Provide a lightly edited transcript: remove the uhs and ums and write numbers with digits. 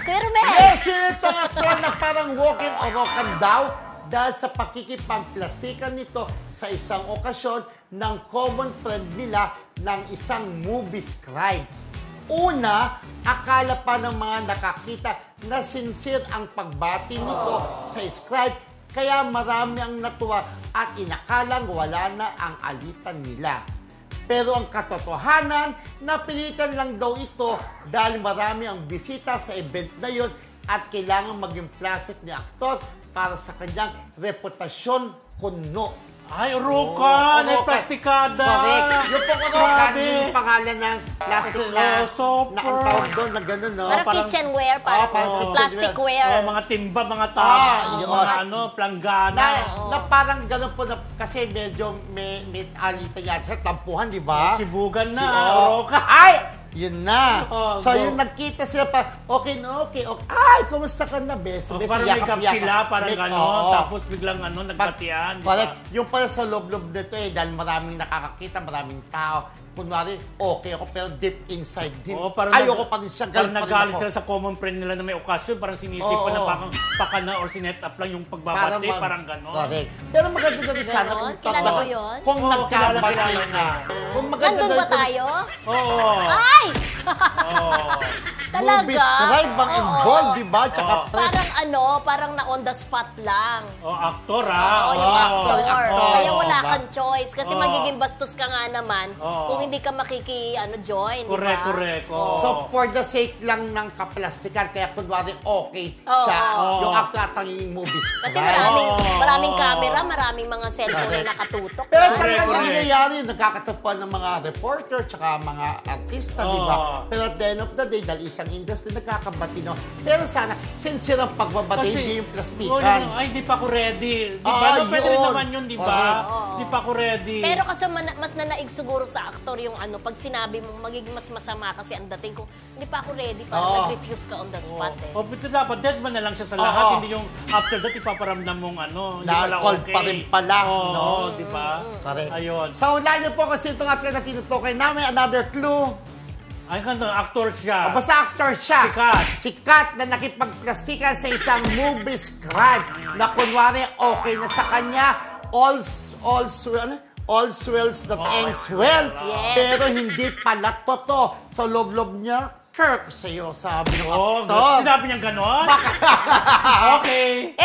Kuya Romel. Yes, yun itong aktor na parang walking orokan daw dahil sa pakikipagplastikan nito sa isang okasyon ng common friend nila ng isang movie scribe. Una, akala pa ng mga nakakita na sincere ang pagbati nito sa scribe, kaya marami ang natuwa at inakalang wala na ang alitan nila. Pero ang katotohanan, napilitan lang daw ito dahil marami ang bisita sa event na yun at kailangan maging plastic ni aktor para sa kanyang reputasyon kuno. Ay, Orokan! Ay, plastikada! Correct. Yung pong Orokan, yung pangalan ng plastic na ang tawag doon na gano'n, no? Parang kitchenware, parang plasticware. Mga timba, mga tao, mga planggana. Na parang gano'n po, kasi medyo may alita yan sa tampuhan, di ba? Sibugan na, Orokan! Ay! Yun na. So, yung nagkita sila pa, okay. Ay, kumusta ka na, beso? Parang may cup sila, parang gano'n. Tapos biglang nagbatian. Correct. Yung pala sa loob-loob nito dahil maraming nakakakita, maraming tao. Kunwari, okay ako, pero deep inside him, ayoko pa rin siya. Parang nagalit sila sa common friend nila na may okasyon, parang sinisip pa na parang pakana or sinet up lang yung pagbabati, parang gano'n. Correct. Pero maganda na rin sana kung nagkabati na. Nandun ba tayo? Oo. Ay! Talaga? Movie scribe bang involved, di ba? Parang na on the spot lang. Aktor yung aktor. Kaya wala kang choice. Kasi magiging bastos ka nga naman kung hindi ka join, di ba? Correct. So, for the sake lang ng kaplastikan, kaya kunwari okay siya, yung aktor at ang movie scribe. Kasi maraming camera, maraming mga cellphone na nakatutok. Pero talagang nangyayari, nagkakatapuan ng mga reporter tsaka mga artista, di ba? Pero at the end of the day, dahil isang industry, nagkakabati, no? Pero sana, sincere ang pagbabati, hindi yung plastikan. Ay, di pa ako ready. Di ba? Pwede rin naman yun, di ba? Di pa ako ready. Pero kasi mas nanaig siguro sa aktor yung pag sinabi mo, magiging mas masama kasi ang dating ko, hindi pa ako ready, parang nag-refuse ka on the spot Pero dapat dead man na lang siya sa lahat, hindi yung after that ipaparamdam mong hindi pala okay. Pa rin pala, no? Di ba? Correct. Ayun. So, ulan niyo po kasi itong aktor na tinutukoy namin, another clue. Ay, actor siya. Basta actor siya. Sikat. Sikat na nakipagplastikan sa isang movie scribe na kunwari okay na sa kanya, all's wells that ends well. Yes. Pero hindi pala totoo. Sa loob-loob niya, Kirk sa'yo, sabi ng aktor. Sinabi niya ganon? Okay.